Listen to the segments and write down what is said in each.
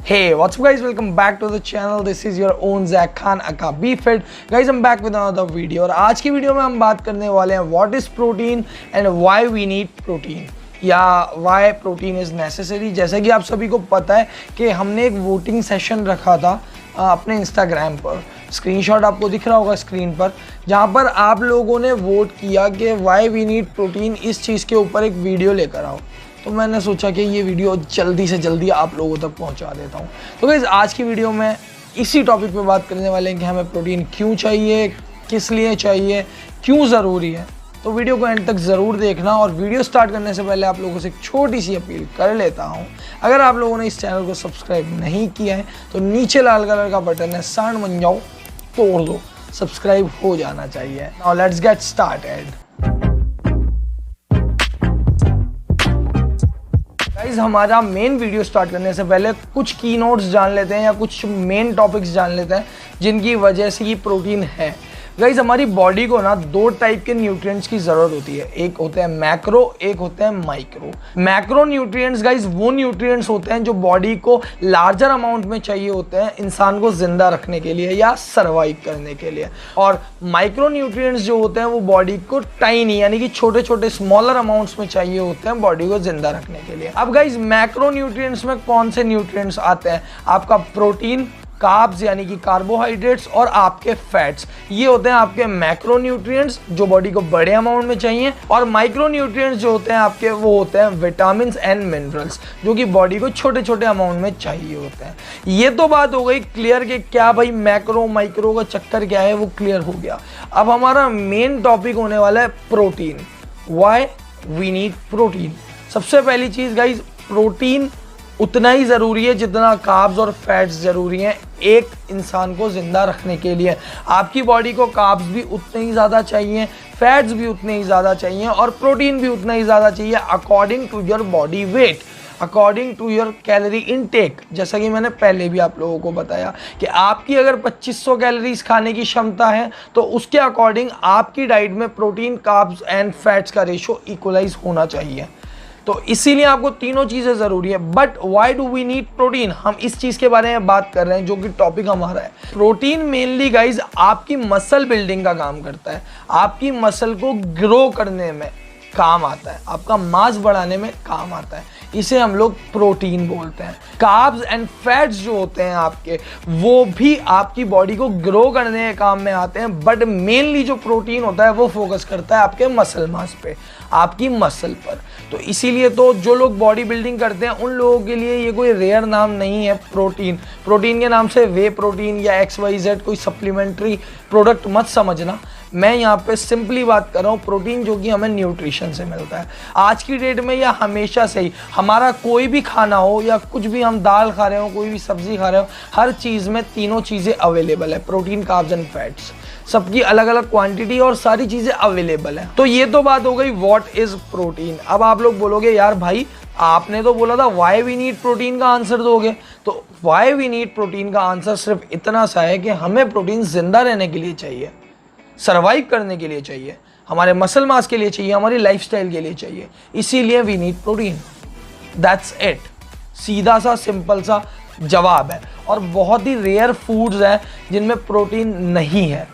Hey, what's up guys, welcome back to the channel. This is your own Zach Khan aka BeFit. Guys, I'm back with another video और आज की video में हम बात करने वाले हैं what is protein and why we need protein या why protein is necessary। जैसा कि आप सभी को पता है कि हमने एक वोटिंग सेशन रखा था अपने इंस्टाग्राम पर, स्क्रीनशॉट आपको दिख रहा होगा स्क्रीन पर, जहाँ पर आप लोगों ने वोट किया कि वाई वी नीड प्रोटीन, इस चीज़ के ऊपर एक वीडियो लेकर आओ। तो मैंने सोचा कि ये वीडियो जल्दी से जल्दी आप लोगों तक पहुंचा देता हूं। तो गाइस, आज की वीडियो में इसी टॉपिक पे बात करने वाले हैं कि हमें प्रोटीन क्यों चाहिए, किस लिए चाहिए, क्यों ज़रूरी है। तो वीडियो को एंड तक ज़रूर देखना। और वीडियो स्टार्ट करने से पहले आप लोगों से एक छोटी सी अपील कर लेता हूँ, अगर आप लोगों ने इस चैनल को सब्सक्राइब नहीं किया है तो नीचे लाल कलर का बटन है, सांड बन जाओ, तोड़ दो, सब्सक्राइब हो जाना चाहिए। Now let's get started. Guys, हमारा मेन वीडियो स्टार्ट करने से पहले कुछ की नोट्स जान लेते हैं या कुछ मेन टॉपिक्स जान लेते हैं जिनकी वजह से ये प्रोटीन है। गाइस, हमारी बॉडी को ना दो टाइप के न्यूट्रिएंट्स की ज़रूरत होती है, एक होते हैं मैक्रो, एक होते हैं माइक्रो। मैक्रो न्यूट्रिएंट्स गाइस वो न्यूट्रिएंट्स होते हैं जो बॉडी को लार्जर अमाउंट में चाहिए होते हैं इंसान को जिंदा रखने के लिए या सर्वाइव करने के लिए। और माइक्रो न्यूट्रिएंट्स जो होते हैं वो बॉडी को टाइनी यानी कि छोटे छोटे स्मॉलर अमाउंट्स में चाहिए होते हैं बॉडी को जिंदा रखने के लिए। अब गाइस, मैक्रो न्यूट्रिएंट्स में कौन से न्यूट्रिएंट्स आते हैं? आपका प्रोटीन, कार्ब्स यानी कि कार्बोहाइड्रेट्स और आपके फैट्स, ये होते हैं आपके मैक्रो न्यूट्रिएंट्स जो बॉडी को बड़े अमाउंट में चाहिए। और माइक्रो न्यूट्रिएंट्स जो होते हैं आपके, वो होते हैं विटामिन्स एंड मिनरल्स जो कि बॉडी को छोटे छोटे अमाउंट में चाहिए होते हैं। ये तो बात हो गई क्लियर कि क्या भाई मैक्रो माइक्रो का चक्कर क्या है, वो क्लियर हो गया। अब हमारा मेन टॉपिक होने वाला है protein, why we need protein. सबसे पहली चीज़ गाइज, प्रोटीन उतना ही ज़रूरी है जितना कार्ब्स और फैट्स ज़रूरी हैं एक इंसान को ज़िंदा रखने के लिए। आपकी बॉडी को कार्ब्स भी उतने ही ज़्यादा चाहिए, फैट्स भी उतने ही ज़्यादा चाहिए और प्रोटीन भी उतना ही ज़्यादा चाहिए according to your body weight, according to your calorie intake. जैसा कि मैंने पहले भी आप लोगों को बताया कि आपकी अगर 2500 कैलोरीज खाने की क्षमता है तो उसके अकॉर्डिंग आपकी डाइट में प्रोटीन, कार्ब्स एंड फैट्स का रेशो इक्वलाइज होना चाहिए। तो इसीलिए आपको तीनों चीज़ें ज़रूरी है। But why do we need protein, हम इस चीज़ के बारे में बात कर रहे हैं जो कि टॉपिक हमारा है। प्रोटीन मेनली गाइज आपकी मसल बिल्डिंग का काम करता है, आपकी मसल को ग्रो करने में काम आता है, आपका मास बढ़ाने में काम आता है, इसे हम लोग प्रोटीन बोलते हैं। कार्ब्स एंड फैट्स जो होते हैं आपके, वो भी आपकी बॉडी को ग्रो करने के काम में आते हैं। बट मेनली जो प्रोटीन होता है वो फोकस करता है आपके मसल मास पे, आपकी मसल पर। तो इसीलिए तो जो लोग बॉडी बिल्डिंग करते हैं उन लोगों के लिए ये कोई रेयर नाम नहीं है प्रोटीन। प्रोटीन के नाम से वे प्रोटीन या XYZ कोई सप्लीमेंट्री प्रोडक्ट मत समझना। मैं यहाँ पे सिंपली बात कर रहा हूँ प्रोटीन जो कि हमें न्यूट्रिशन से मिलता है। आज की डेट में या हमेशा से ही हमारा कोई भी खाना हो या कुछ भी, हम दाल खा रहे हो, कोई भी सब्जी खा रहे हो, हर चीज़ में तीनों चीज़ें अवेलेबल है, प्रोटीन, कार्ब्स एंड फैट्स, सबकी अलग अलग क्वांटिटी और सारी चीज़ें अवेलेबल है। तो ये तो बात हो गई व्हाट इज़ प्रोटीन। अब आप लोग बोलोगे यार भाई आपने तो बोला था व्हाई वी नीड प्रोटीन का आंसर दोगे। तो व्हाई वी नीड प्रोटीन का आंसर सिर्फ इतना सा है कि हमें प्रोटीन जिंदा रहने के लिए चाहिए, सर्वाइव करने के लिए चाहिए, हमारे मसल मास के लिए चाहिए, हमारी लाइफस्टाइल के लिए चाहिए, इसीलिए we need protein. That's it, सीधा सा सिंपल सा जवाब है। और बहुत ही रेयर फूड्स हैं जिनमें प्रोटीन नहीं है।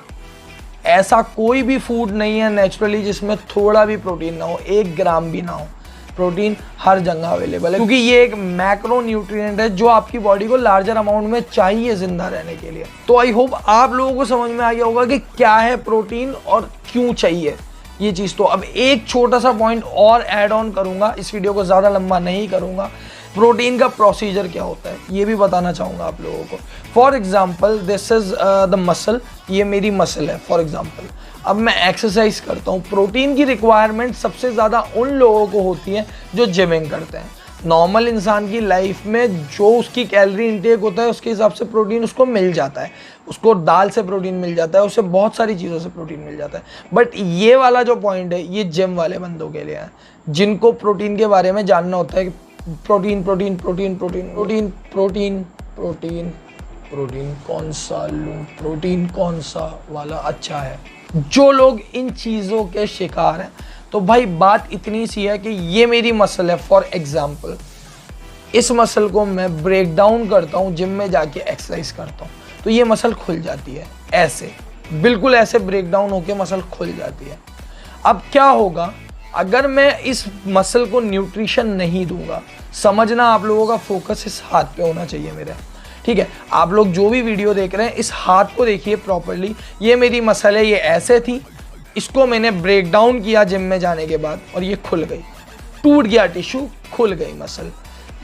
ऐसा कोई भी फूड नहीं है नेचुरली जिसमें थोड़ा भी प्रोटीन ना हो, 1 ग्राम भी ना हो। प्रोटीन हर जगह अवेलेबल है क्योंकि ये एक मैक्रो न्यूट्रिएंट है जो आपकी बॉडी को लार्जर अमाउंट में चाहिए जिंदा रहने के लिए। तो आई होप आप लोगों को समझ में आ गया होगा कि क्या है प्रोटीन और क्यों चाहिए ये चीज़। तो अब एक छोटा सा पॉइंट और ऐड ऑन करूंगा, इस वीडियो को ज़्यादा लंबा नहीं करूंगा। प्रोटीन का प्रोसीजर क्या होता है ये भी बताना चाहूँगा आप लोगों को। For example this is the muscle, ये मेरी मसल है फॉर एग्जाम्पल। अब मैं एक्सरसाइज करता हूँ, प्रोटीन की रिक्वायरमेंट सबसे ज़्यादा उन लोगों को होती है जो जिमिंग करते हैं। नॉर्मल इंसान की लाइफ में जो उसकी कैलोरी इंटेक होता है उसके हिसाब से प्रोटीन उसको मिल जाता है, उसको दाल से प्रोटीन मिल जाता है, उससे बहुत सारी चीज़ों से प्रोटीन मिल जाता है। बट ये वाला जो पॉइंट है ये जिम वाले बंदों के लिए है जिनको प्रोटीन के बारे में जानना होता है। Protein protein protein protein protein protein protein protein कौन सा लूँ, प्रोटीन कौन सा वाला अच्छा है। जो लोग इन चीज़ों के शिकार हैं तो भाई बात इतनी सी है कि ये मेरी मसल है फॉर एग्जाम्पल, इस मसल को मैं ब्रेक डाउन करता हूँ, जिम में जाके एक्सरसाइज करता हूँ, तो ये मसल खुल जाती है। ऐसे बिल्कुल ऐसे ब्रेक डाउन होके मसल खुल जाती है। अब क्या होगा अगर मैं इस मसल को न्यूट्रिशन नहीं दूंगा? समझना, आप लोगों का फोकस इस हाथ पे होना चाहिए मेरे, ठीक है? आप लोग जो भी वीडियो देख रहे हैं इस हाथ को देखिए प्रॉपरली। ये मेरी मसल है, ये ऐसे थी, इसको मैंने ब्रेक डाउन किया जिम में जाने के बाद और ये खुल गई, टूट गया टिश्यू, खुल गई मसल।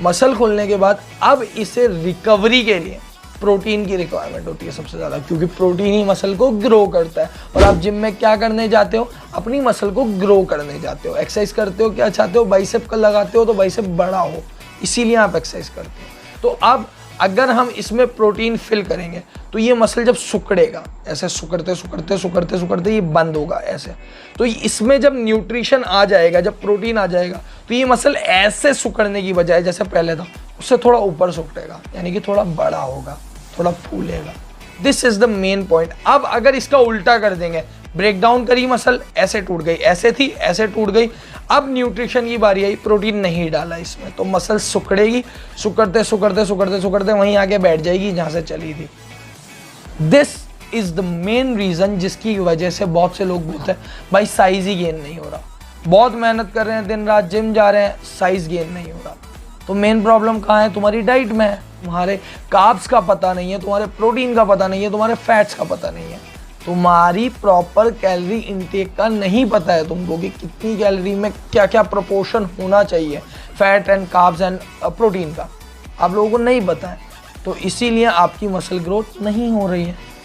मसल खुलने के बाद अब इसे रिकवरी के लिए प्रोटीन की रिक्वायरमेंट होती है सबसे ज़्यादा, क्योंकि प्रोटीन ही मसल को ग्रो करता है। और आप जिम में क्या करने जाते हो? अपनी मसल को ग्रो करने जाते हो। एक्सरसाइज करते हो, क्या चाहते हो? बाइसेप का लगाते हो तो बाइसेप बड़ा हो, इसीलिए आप एक्सरसाइज करते हो। तो अब अगर हम इसमें प्रोटीन फिल करेंगे तो ये मसल जब सिकुड़ेगा, ऐसे सिकुड़ते सिकुड़ते सिकुड़ते सिकुड़ते ये बंद होगा ऐसे, तो इसमें जब न्यूट्रिशन आ जाएगा, जब प्रोटीन आ जाएगा, तो ये मसल ऐसे सिकुड़ने की बजाय जैसे पहले था उससे थोड़ा ऊपर सिकुड़ेगा, यानी कि थोड़ा बड़ा होगा, थोड़ा फूलेगा। This is the main point. अब अगर इसका उल्टा कर देंगे, ब्रेक डाउन करी मसल, ऐसे टूट गई, ऐसे थी ऐसे टूट गई, अब न्यूट्रिशन की बारी आई, प्रोटीन नहीं डाला इसमें, तो मसल सिकुड़ेगी, सिकुड़ते सिकुड़ते सिकुड़ते सिकुड़ते वहीं आके बैठ जाएगी जहां से चली थी। This is the main reason जिसकी वजह से बहुत से लोग बोलते हैं भाई साइज ही गेन नहीं हो रहा, बहुत मेहनत कर रहे हैं, दिन रात जिम जा रहे हैं, साइज गेन नहीं हो रहा। तो मेन प्रॉब्लम कहाँ है? तुम्हारी डाइट में है। तुम्हारे कार्ब्स का पता नहीं है, तुम्हारे प्रोटीन का पता नहीं है, तुम्हारे फैट्स का पता नहीं है, तुम्हारी प्रॉपर कैलोरी इनटेक का नहीं पता है तुमको कि कितनी कैलोरी में क्या क्या प्रोपोर्शन होना चाहिए fat and carbs and protein का, आप लोगों को नहीं पता है। तो इसीलिए आपकी मसल ग्रोथ नहीं हो रही है।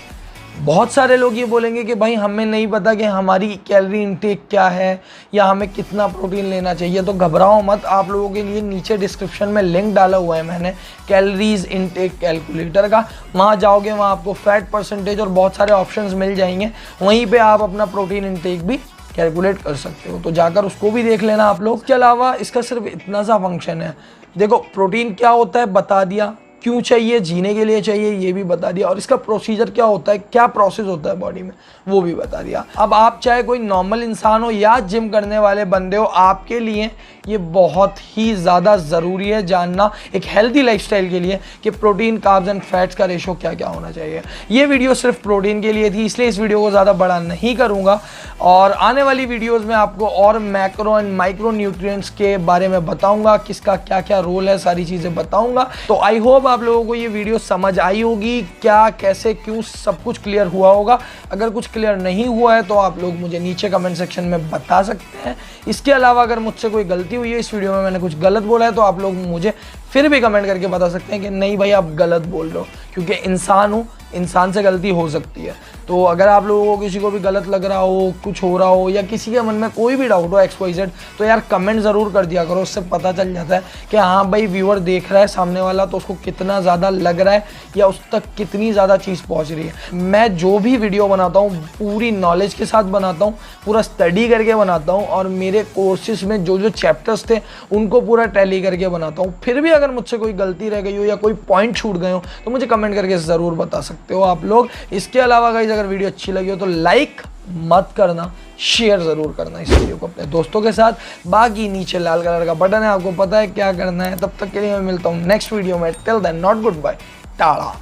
बहुत सारे लोग ये बोलेंगे कि भाई हमें नहीं पता कि हमारी कैलोरी इनटेक क्या है या हमें कितना प्रोटीन लेना चाहिए। तो घबराओ मत, आप लोगों के लिए नीचे डिस्क्रिप्शन में लिंक डाला हुआ है मैंने कैलोरीज इनटेक कैलकुलेटर का। वहाँ जाओगे, वहाँ आपको फैट परसेंटेज और बहुत सारे ऑप्शंस मिल जाएंगे, वहीं पे आप अपना प्रोटीन इनटेक भी कैलकुलेट कर सकते हो, तो जाकर उसको भी देख लेना आप लोग। इसके अलावा इसका सिर्फ इतना सा फंक्शन है। देखो प्रोटीन क्या होता है बता दिया, क्यों चाहिए, जीने के लिए चाहिए ये भी बता दिया, और इसका प्रोसीजर क्या होता है, क्या प्रोसेस होता है बॉडी में वो भी बता दिया। अब आप चाहे कोई नॉर्मल इंसान हो या जिम करने वाले बंदे हो, आपके लिए ये बहुत ही ज़्यादा ज़रूरी है जानना एक हेल्दी लाइफस्टाइल के लिए कि प्रोटीन कार्ब्स एंड फैट्स का रेशो क्या क्या होना चाहिए। ये वीडियो सिर्फ प्रोटीन के लिए थी, इसलिए इस वीडियो को ज़्यादा बड़ा नहीं करूँगा, और आने वाली वीडियोज़ में आपको और मैक्रो एंड माइक्रो न्यूट्रिएंट्स के बारे में बताऊँगा, किसका क्या क्या रोल है, सारी चीज़ें बताऊँगा। तो आई होप आप लोगों को ये वीडियो समझ आई होगी, क्या कैसे क्यों सब कुछ क्लियर हुआ होगा। अगर कुछ क्लियर नहीं हुआ है तो आप लोग मुझे नीचे कमेंट सेक्शन में बता सकते हैं। इसके अलावा अगर मुझसे कोई गलती हुई है, इस वीडियो में मैंने कुछ गलत बोला है, तो आप लोग मुझे फिर भी कमेंट करके बता सकते हैं कि नहीं भाई आप गलत बोल रहे हो, क्योंकि इंसान हूँ, इंसान से गलती हो सकती है। तो अगर आप लोगों को किसी को भी गलत लग रहा हो, कुछ हो रहा हो, या किसी के मन में कोई भी डाउट हो XYZ, तो यार कमेंट ज़रूर कर दिया करो, उससे पता चल जाता है कि हाँ भाई व्यूअर देख रहा है सामने वाला, तो उसको कितना ज़्यादा लग रहा है या उस तक कितनी ज़्यादा चीज़ पहुँच रही है। मैं जो भी वीडियो बनाता हूँ पूरी नॉलेज के साथ बनाता हूँ, पूरा स्टडी करके बनाता हूँ, और मेरे कोर्सेज में जो जो चैप्टर्स थे उनको पूरा टैली करके बनाता हूँ। फिर भी अगर मुझसे कोई गलती रह गई हो या कोई पॉइंट छूट गए हो तो मुझे कमेंट करके ज़रूर बता सकते हो आप लोग। इसके अलावा गाइस अगर वीडियो अच्छी लगी हो तो लाइक मत करना, शेयर ज़रूर करना इस वीडियो को अपने दोस्तों के साथ। बाकी नीचे लाल कलर का बटन है, आपको पता है क्या करना है। तब तक के लिए मैं मिलता हूँ नेक्स्ट वीडियो में। Till then not goodbye, Tata.